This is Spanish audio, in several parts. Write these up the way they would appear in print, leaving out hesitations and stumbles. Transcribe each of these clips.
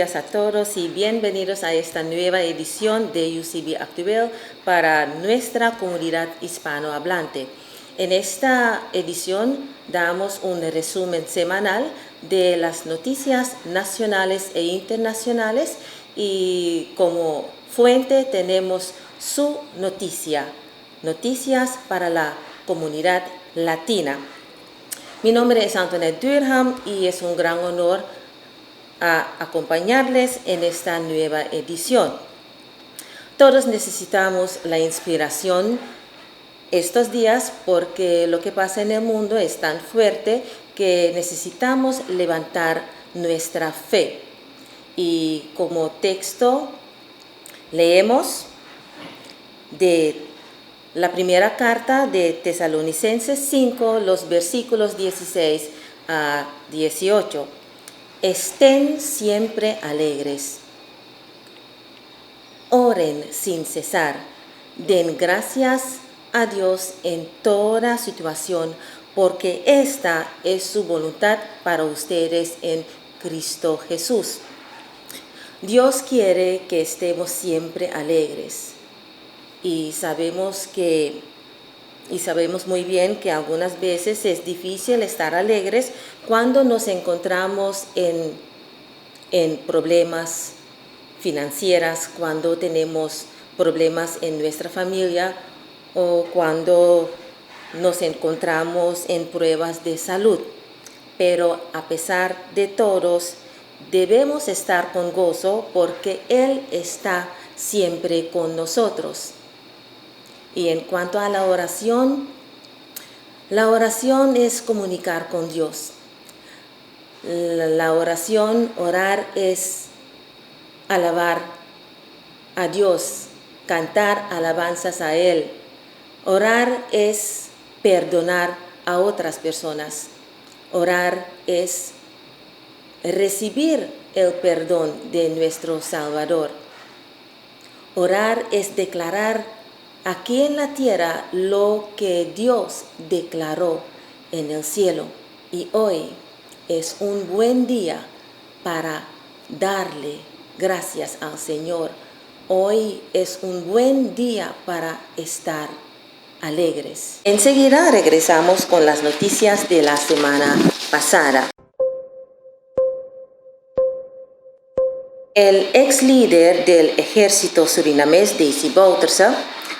días a todos y bienvenidos a esta nueva edición de UCB Actuel para nuestra comunidad hispanohablante. En esta edición damos un resumen semanal de las noticias nacionales e internacionales y como fuente tenemos su noticia, Noticias para la Comunidad Latina. Mi nombre es Antoinette Durham y es un gran honor acompañarles en esta nueva edición. Todos necesitamos la inspiración estos días porque lo que pasa en el mundo es tan fuerte que necesitamos levantar nuestra fe. Y como texto leemos de la primera carta de Tesalonicenses 5, los versículos 16 a 18. Estén siempre alegres. Oren sin cesar. Den gracias a Dios en toda situación, porque esta es su voluntad para ustedes en Cristo Jesús. Dios quiere que estemos siempre alegres. Y sabemos muy bien que algunas veces es difícil estar alegres cuando nos encontramos en problemas financieros, cuando tenemos problemas en nuestra familia o cuando nos encontramos en pruebas de salud. Pero a pesar de todos, debemos estar con gozo porque Él está siempre con nosotros. Y en cuanto a la oración es comunicar con Dios. La oración, orar es alabar a Dios, cantar alabanzas a Él. Orar es perdonar a otras personas. Orar es recibir el perdón de nuestro Salvador. Orar es declarar aquí en la tierra lo que Dios declaró en el cielo. Y hoy es un buen día para darle gracias al Señor. Hoy es un buen día para estar alegres. Enseguida regresamos con las noticias de la semana pasada. El ex líder del ejército surinamés, Desi Bouterse,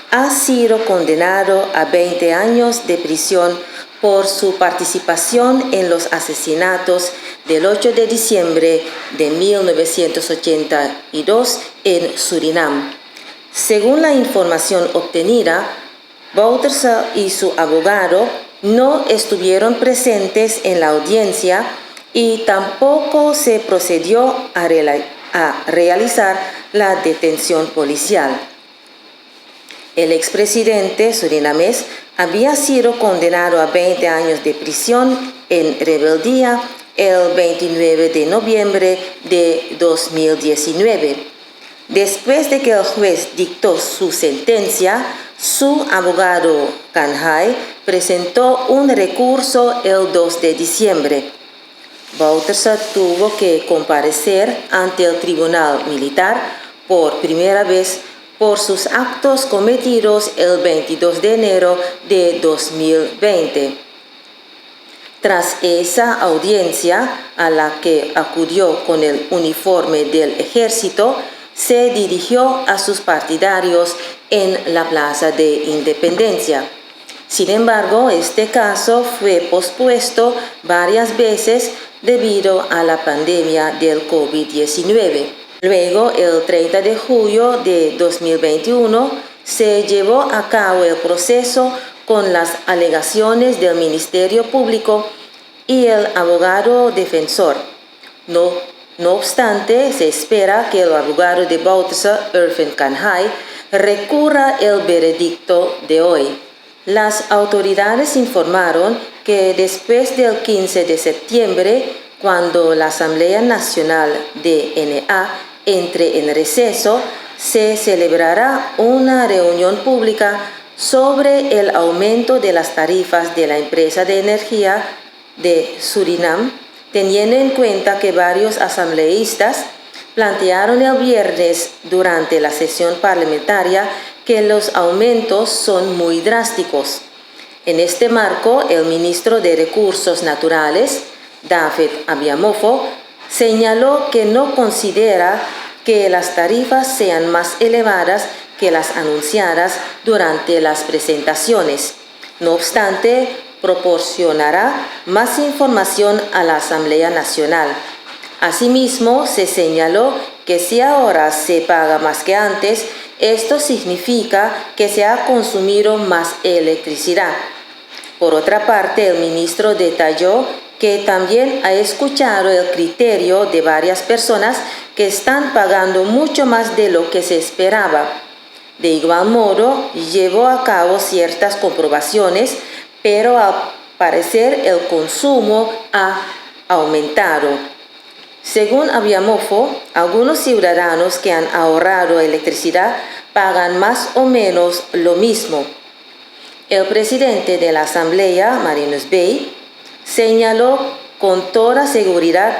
ha sido condenado a 20 años de prisión por su participación en los asesinatos del 8 de diciembre de 1982 en Surinam. Según la información obtenida, Bouterse y su abogado no estuvieron presentes en la audiencia y tampoco se procedió a realizar la detención policial. El expresidente surinamés había sido condenado a 20 años de prisión en rebeldía el 29 de noviembre de 2019. Después de que el juez dictó su sentencia, su abogado Kanhai presentó un recurso el 2 de diciembre. Bouterse tuvo que comparecer ante el tribunal militar por primera vez por sus actos cometidos el 22 de enero de 2020. Tras esa audiencia, a la que acudió con el uniforme del ejército, se dirigió a sus partidarios en la Plaza de Independencia. Sin embargo, este caso fue pospuesto varias veces debido a la pandemia del COVID-19. Luego, el 30 de julio de 2021, se llevó a cabo el proceso con las alegaciones del Ministerio Público y el abogado defensor. No obstante, se espera que el abogado de Bouterse, Irfan Kanhai, recurra el veredicto de hoy. Las autoridades informaron que después del 15 de septiembre, cuando la Asamblea Nacional DNA entre en receso, se celebrará una reunión pública sobre el aumento de las tarifas de la empresa de energía de Surinam, teniendo en cuenta que varios asambleístas plantearon el viernes durante la sesión parlamentaria que los aumentos son muy drásticos. En este marco, el ministro de Recursos Naturales, David Abiamofo, señaló que no considera que las tarifas sean más elevadas que las anunciadas durante las presentaciones. No obstante, proporcionará más información a la Asamblea Nacional. Asimismo, se señaló que si ahora se paga más que antes, esto significa que se ha consumido más electricidad. Por otra parte, el ministro detalló que también ha escuchado el criterio de varias personas que están pagando mucho más de lo que se esperaba. De igual modo, llevó a cabo ciertas comprobaciones, pero al parecer el consumo ha aumentado. Según Abiamofo, algunos ciudadanos que han ahorrado electricidad pagan más o menos lo mismo. El presidente de la Asamblea, Marinus Bey, señaló con toda seguridad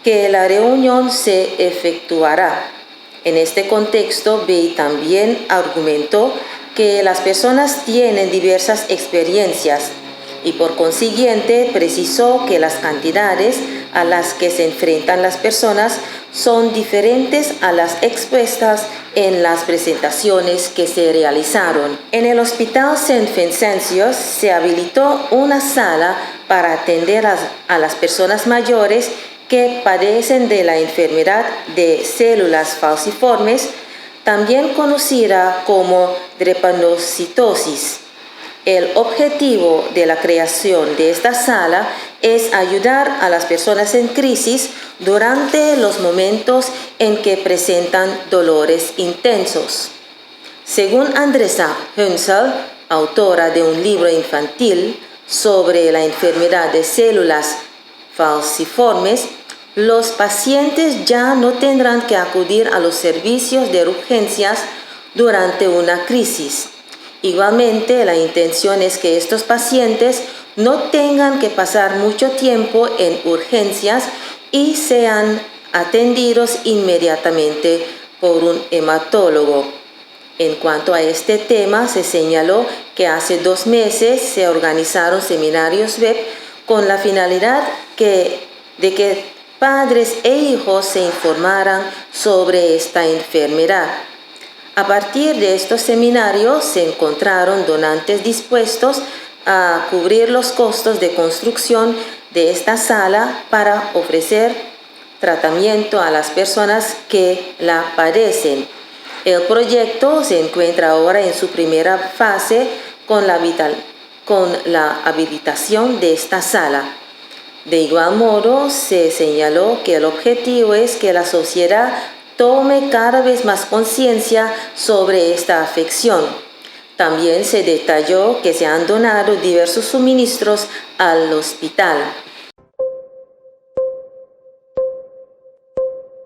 que la reunión se efectuará. En este contexto, Bey también argumentó que las personas tienen diversas experiencias y por consiguiente precisó que las cantidades a las que se enfrentan las personas son diferentes a las expuestas en las presentaciones que se realizaron. En el Hospital St. Vincentius se habilitó una sala para atender a las personas mayores que padecen de la enfermedad de células falciformes, también conocida como drepanocitosis. El objetivo de la creación de esta sala es ayudar a las personas en crisis durante los momentos en que presentan dolores intensos. Según Andresa Hönsel, autora de un libro infantil sobre la enfermedad de células falciformes, los pacientes ya no tendrán que acudir a los servicios de urgencias durante una crisis. Igualmente, la intención es que estos pacientes no tengan que pasar mucho tiempo en urgencias y sean atendidos inmediatamente por un hematólogo. En cuanto a este tema, se señaló que hace 2 meses se organizaron seminarios web con la finalidad de que padres e hijos se informaran sobre esta enfermedad. A partir de estos seminarios se encontraron donantes dispuestos a cubrir los costos de construcción de esta sala para ofrecer tratamiento a las personas que la padecen. El proyecto se encuentra ahora en su primera fase con la habilitación de esta sala. De igual modo, se señaló que el objetivo es que la sociedad tome cada vez más conciencia sobre esta afección. También se detalló que se han donado diversos suministros al hospital.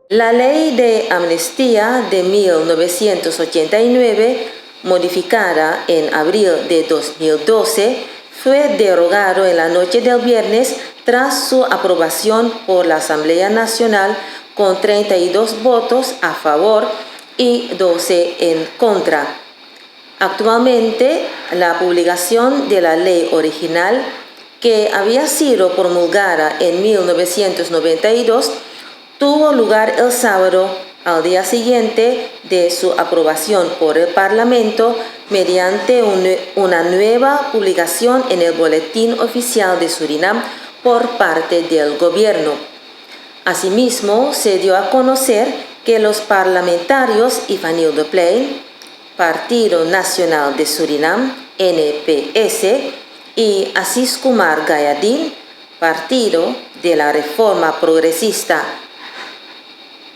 La Ley de Amnistía de 1989, modificada en abril de 2012, fue derogado en la noche del viernes tras su aprobación por la Asamblea Nacional con 32 votos a favor y 12 en contra. Actualmente, la publicación de la ley original, que había sido promulgada en 1992, tuvo lugar el sábado, al día siguiente de su aprobación por el Parlamento, mediante una nueva publicación en el Boletín Oficial de Surinam por parte del gobierno. Asimismo, se dio a conocer que los parlamentarios Ivanildo Plein, Partido Nacional de Surinam, NPS, y Asís Kumar Gayadín, Partido de la Reforma Progresista,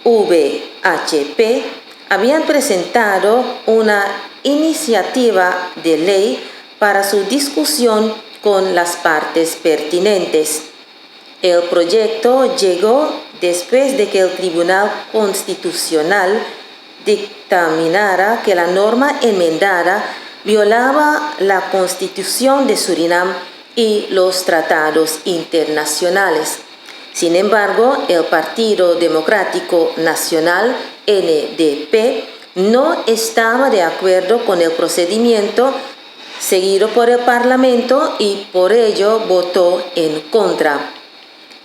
VHP, habían presentado una iniciativa de ley para su discusión con las partes pertinentes. El proyecto llegó después de que el Tribunal Constitucional dictaminara que la norma enmendada violaba la Constitución de Surinam y los tratados internacionales. Sin embargo, el Partido Democrático Nacional, NDP, no estaba de acuerdo con el procedimiento seguido por el Parlamento y por ello votó en contra.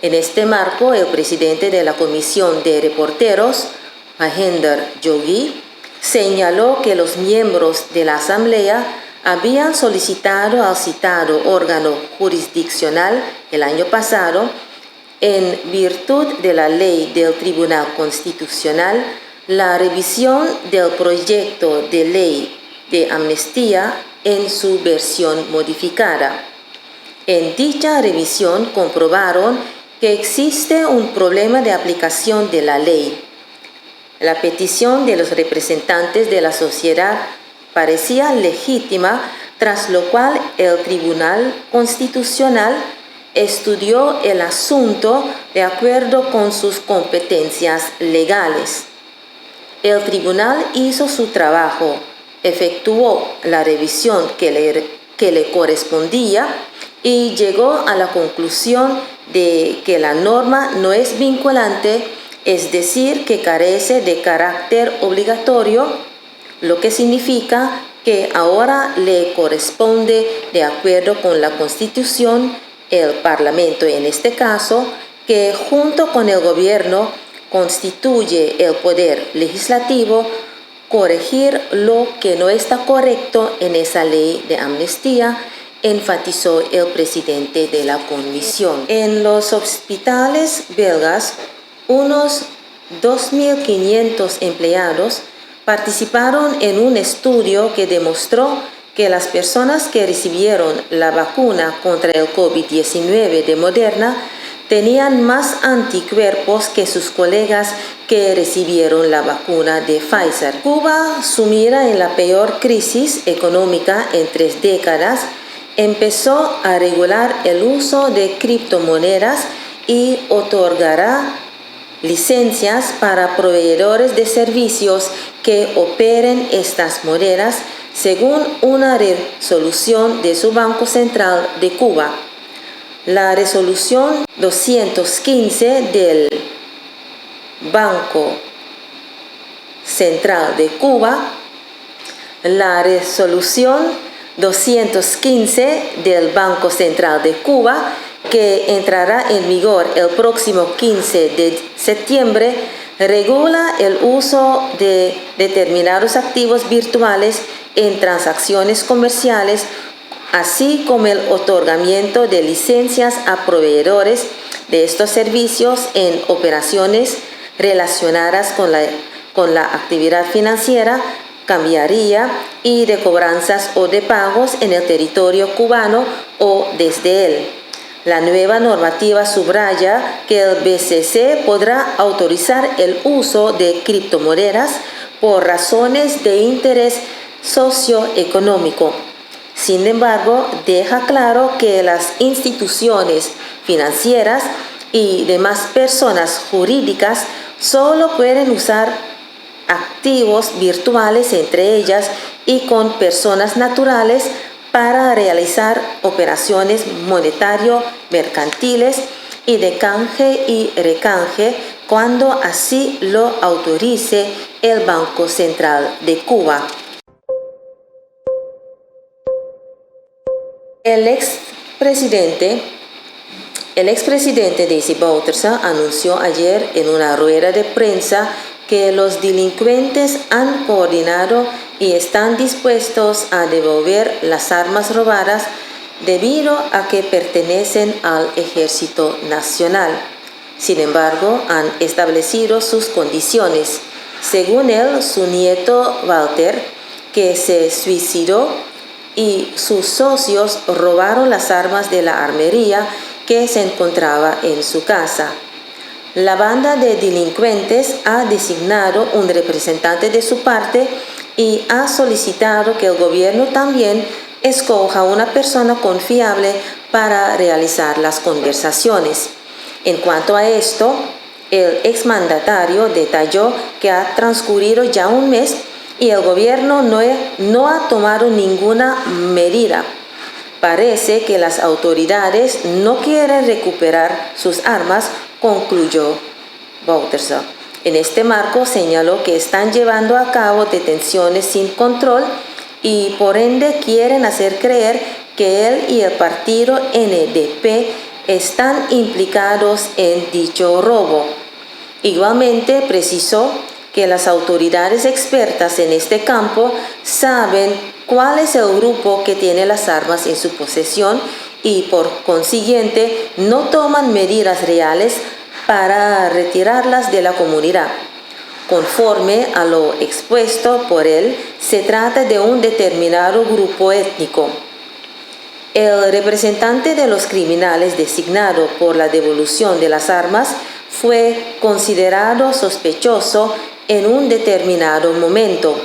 En este marco, el presidente de la Comisión de Reporteros, Mahendra Yogi, señaló que los miembros de la Asamblea habían solicitado al citado órgano jurisdiccional el año pasado, en virtud de la ley del Tribunal Constitucional, la revisión del proyecto de ley de amnistía en su versión modificada. En dicha revisión comprobaron que existe un problema de aplicación de la ley. La petición de los representantes de la sociedad parecía legítima, tras lo cual el Tribunal Constitucional estudió el asunto de acuerdo con sus competencias legales. El tribunal hizo su trabajo, efectuó la revisión que le correspondía y llegó a la conclusión de que la norma no es vinculante, es decir, que carece de carácter obligatorio, lo que significa que ahora le corresponde, de acuerdo con la Constitución, el Parlamento en este caso, que junto con el gobierno constituye el poder legislativo, corregir lo que no está correcto en esa ley de amnistía, enfatizó el presidente de la comisión. En los hospitales belgas, unos 2.500 empleados participaron en un estudio que demostró que las personas que recibieron la vacuna contra el COVID-19 de Moderna tenían más anticuerpos que sus colegas que recibieron la vacuna de Pfizer. Cuba, sumida en la peor crisis económica en 3 décadas, empezó a regular el uso de criptomonedas y otorgará licencias para proveedores de servicios que operen estas monedas según una resolución de su Banco Central de Cuba. La resolución 215 del Banco Central de Cuba, la resolución 215 del Banco Central de Cuba, que entrará en vigor el próximo 15 de septiembre, regula el uso de determinados activos virtuales en transacciones comerciales, así como el otorgamiento de licencias a proveedores de estos servicios en operaciones relacionadas con la actividad financiera, cambiaría y de cobranzas o de pagos en el territorio cubano o desde él. La nueva normativa subraya que el BCC podrá autorizar el uso de criptomonedas por razones de interés socioeconómico. Sin embargo, deja claro que las instituciones financieras y demás personas jurídicas solo pueden usar activos virtuales entre ellas y con personas naturales para realizar operaciones monetario-mercantiles y de canje y recanje cuando así lo autorice el Banco Central de Cuba. El expresidente Desi Bouterse anunció ayer en una rueda de prensa que los delincuentes han coordinado y están dispuestos a devolver las armas robadas debido a que pertenecen al Ejército Nacional. Sin embargo, han establecido sus condiciones. Según él, su nieto Walter, que se suicidó, y sus socios robaron las armas de la armería que se encontraba en su casa. La banda de delincuentes ha designado un representante de su parte y ha solicitado que el gobierno también escoja una persona confiable para realizar las conversaciones. En cuanto a esto, el exmandatario detalló que ha transcurrido ya un mes y el gobierno no ha tomado ninguna medida. Parece que las autoridades no quieren recuperar sus armas concluyó Bouterse. En este marco señaló que están llevando a cabo detenciones sin control y por ende quieren hacer creer que él y el partido NDP están implicados en dicho robo. Igualmente precisó que las autoridades expertas en este campo saben cuál es el grupo que tiene las armas en su posesión y por consiguiente no toman medidas reales para retirarlas de la comunidad. Conforme a lo expuesto por él, se trata de un determinado grupo étnico. El representante de los criminales designado por la devolución de las armas fue considerado sospechoso en un determinado momento.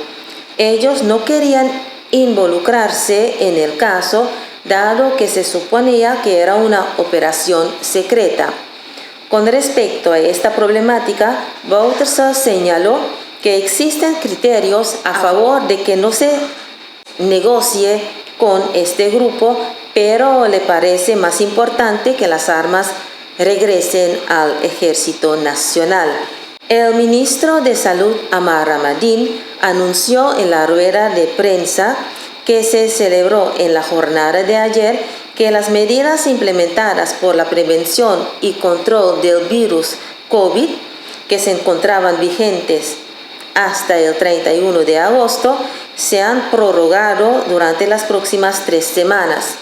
Ellos no querían involucrarse en el caso, dado que se suponía que era una operación secreta. Con respecto a esta problemática, Bouterse señaló que existen criterios a favor de que no se negocie con este grupo, pero le parece más importante que las armas regresen al Ejército Nacional. El ministro de Salud, Amar Ramadín, anunció en la rueda de prensa que se celebró en la jornada de ayer que las medidas implementadas por la prevención y control del virus COVID, que se encontraban vigentes hasta el 31 de agosto, se han prorrogado durante las próximas 3 semanas.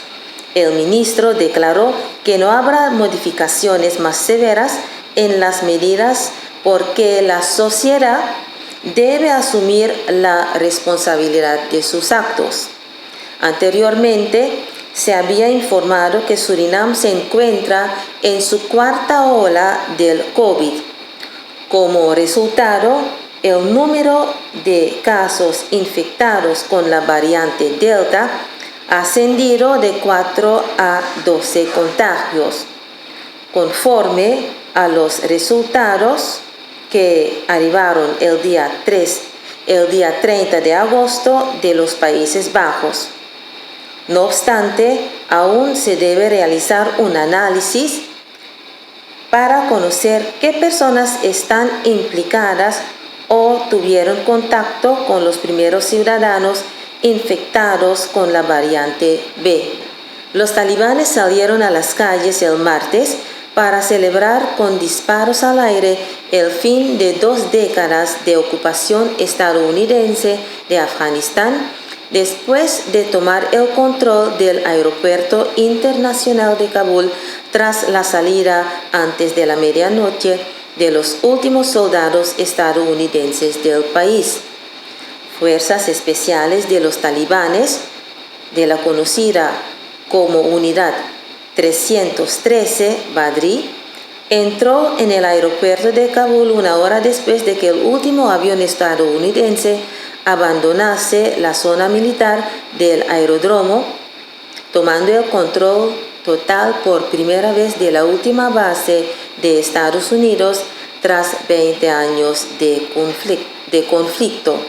El ministro declaró que no habrá modificaciones más severas en las medidas porque la sociedad debe asumir la responsabilidad de sus actos. Anteriormente, se había informado que Surinam se encuentra en su 4ª ola del COVID. Como resultado, el número de casos infectados con la variante Delta ha ascendido de 4 a 12 contagios. Conforme a los resultados que arribaron el día 30 de agosto de los Países Bajos. No obstante, aún se debe realizar un análisis para conocer qué personas están implicadas o tuvieron contacto con los primeros ciudadanos infectados con la variante B. Los talibanes salieron a las calles el martes para celebrar con disparos al aire el fin de 2 décadas de ocupación estadounidense de Afganistán, después de tomar el control del aeropuerto internacional de Kabul tras la salida antes de la medianoche de los últimos soldados estadounidenses del país. Fuerzas especiales de los talibanes, de la conocida como Unidad 313 Badri, entró en el aeropuerto de Kabul 1 hora después de que el último avión estadounidense abandonase la zona militar del aeródromo, tomando el control total por primera vez de la última base de Estados Unidos tras 20 años de conflicto.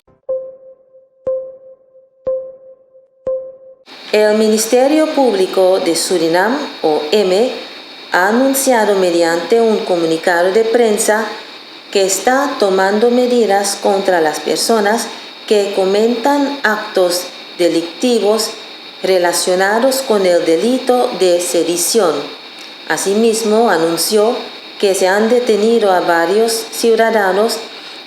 El Ministerio Público de Surinam, o M, ha anunciado mediante un comunicado de prensa que está tomando medidas contra las personas que cometan actos delictivos relacionados con el delito de sedición. Asimismo, anunció que se han detenido a varios ciudadanos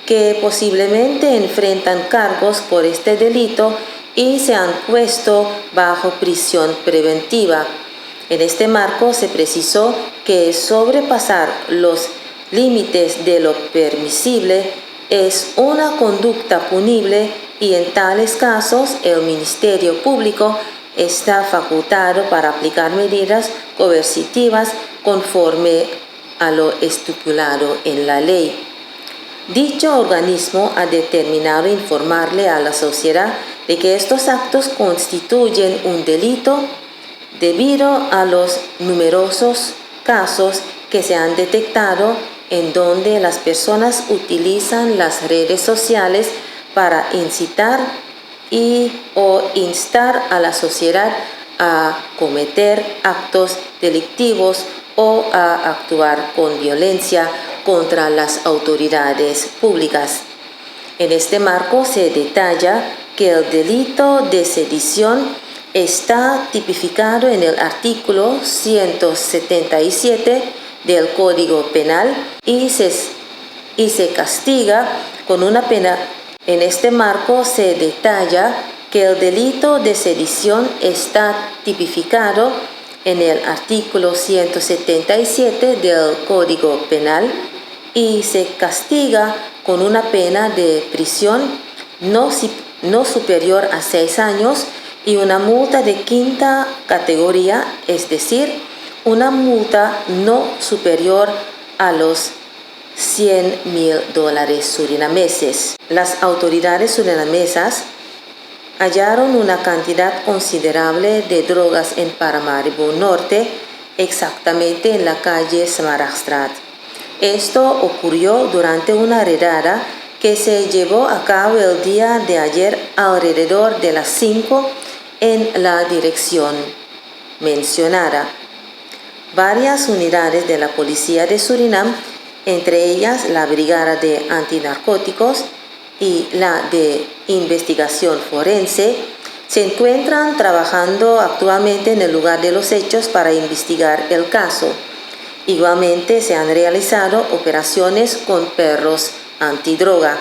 que posiblemente enfrentan cargos por este delito y se han puesto bajo prisión preventiva. En este marco se precisó que sobrepasar los límites de lo permisible es una conducta punible y en tales casos el Ministerio Público está facultado para aplicar medidas coercitivas conforme a lo estipulado en la ley. Dicho organismo ha determinado informarle a la sociedad de que estos actos constituyen un delito debido a los numerosos casos que se han detectado en donde las personas utilizan las redes sociales para incitar o instar a la sociedad a cometer actos delictivos o a actuar con violencia contra las autoridades públicas. En este marco se detalla que el delito de sedición está tipificado en el artículo 177 del Código Penal y se castiga con una pena. En este marco se detalla que el delito de sedición está tipificado en el artículo 177 del Código Penal y se castiga con una pena de prisión no superior a 6 años y una multa de quinta categoría, es decir, una multa no superior a los $100,000 surinameses. Las autoridades surinamesas hallaron una cantidad considerable de drogas en Paramaribo Norte, exactamente en la calle Smaragstrat. Esto ocurrió durante una redada que se llevó a cabo el día de ayer alrededor de las 5 en la dirección mencionada. Varias unidades de la Policía de Surinam, entre ellas la Brigada de Antinarcóticos y la de Investigación Forense, se encuentran trabajando actualmente en el lugar de los hechos para investigar el caso. Igualmente se han realizado operaciones con perros antidroga.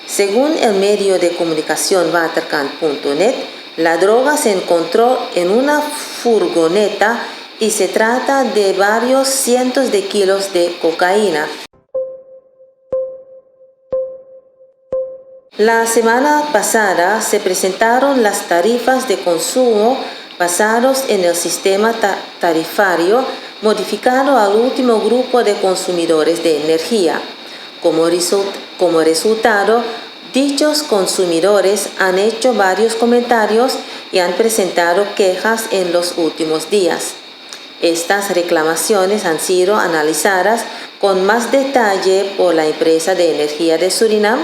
Según el medio de comunicación watercan.net, la droga se encontró en una furgoneta y se trata de varios cientos de kilos de cocaína. La semana pasada se presentaron las tarifas de consumo basados en el sistema tarifario modificado al último grupo de consumidores de energía. Como resultado, dichos consumidores han hecho varios comentarios y han presentado quejas en los últimos días. Estas reclamaciones han sido analizadas con más detalle por la Empresa de Energía de Surinam,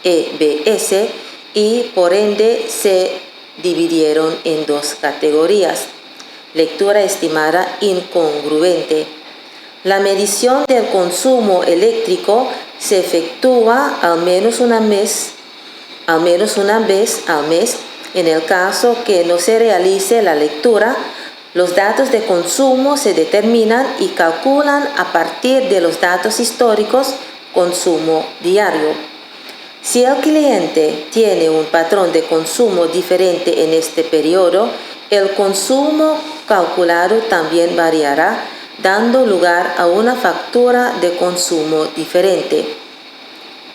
EBS, y por ende se dividieron en dos categorías. Lectura estimada incongruente. La medición del consumo eléctrico se efectúa al menos una vez al mes. En el caso que no se realice la lectura, los datos de consumo se determinan y calculan a partir de los datos históricos consumo diario. Si el cliente tiene un patrón de consumo diferente en este periodo, el consumo calculado también variará, dando lugar a una factura de consumo diferente.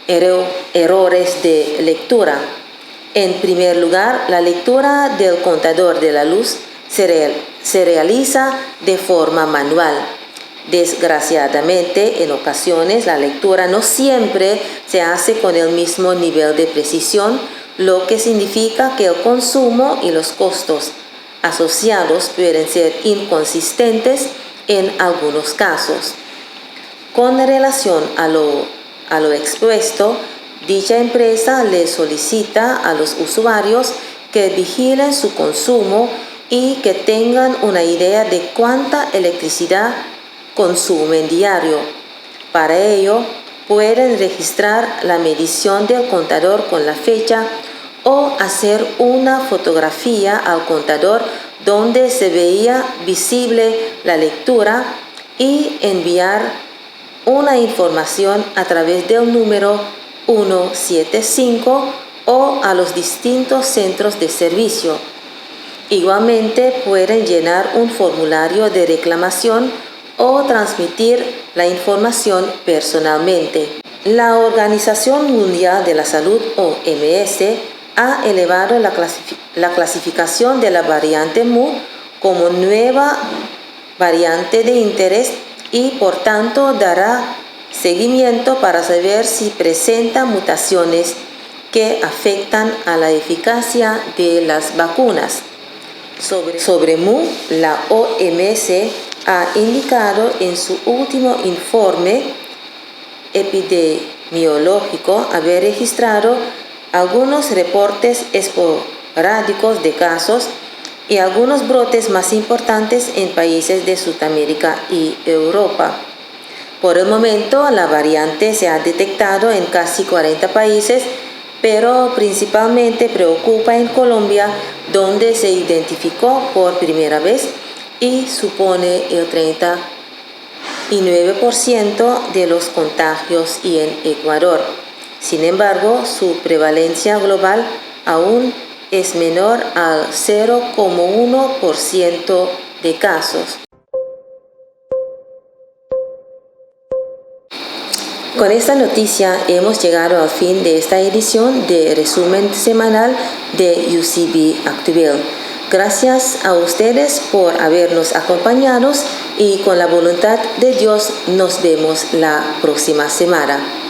Errores de lectura. En primer lugar, la lectura del contador de la luz se realiza de forma manual. Desgraciadamente, en ocasiones la lectura no siempre se hace con el mismo nivel de precisión, lo que significa que el consumo y los costos asociados pueden ser inconsistentes en algunos casos. Con relación a lo expuesto, dicha empresa le solicita a los usuarios que vigilen su consumo y que tengan una idea de cuánta electricidad consumen diario. Para ello, pueden registrar la medición del contador con la fecha o hacer una fotografía al contador donde se veía visible la lectura y enviar una información a través del número 175 o a los distintos centros de servicio. Igualmente pueden llenar un formulario de reclamación o transmitir la información personalmente. La Organización Mundial de la Salud, OMS, ha elevado la clasificación de la variante Mu como nueva variante de interés y por tanto dará seguimiento para saber si presenta mutaciones que afectan a la eficacia de las vacunas. Sobre Mu, la OMS ha indicado en su último informe epidemiológico haber registrado algunos reportes esporádicos de casos y algunos brotes más importantes en países de Sudamérica y Europa. Por el momento, la variante se ha detectado en casi 40 países, pero principalmente preocupa en Colombia, donde se identificó por primera vez y supone el 39% de los contagios, y en Ecuador. Sin embargo, su prevalencia global aún es menor al 0,1% de casos. Con esta noticia hemos llegado al fin de esta edición de resumen semanal de UCB Actual. Gracias a ustedes por habernos acompañado y con la voluntad de Dios nos vemos la próxima semana.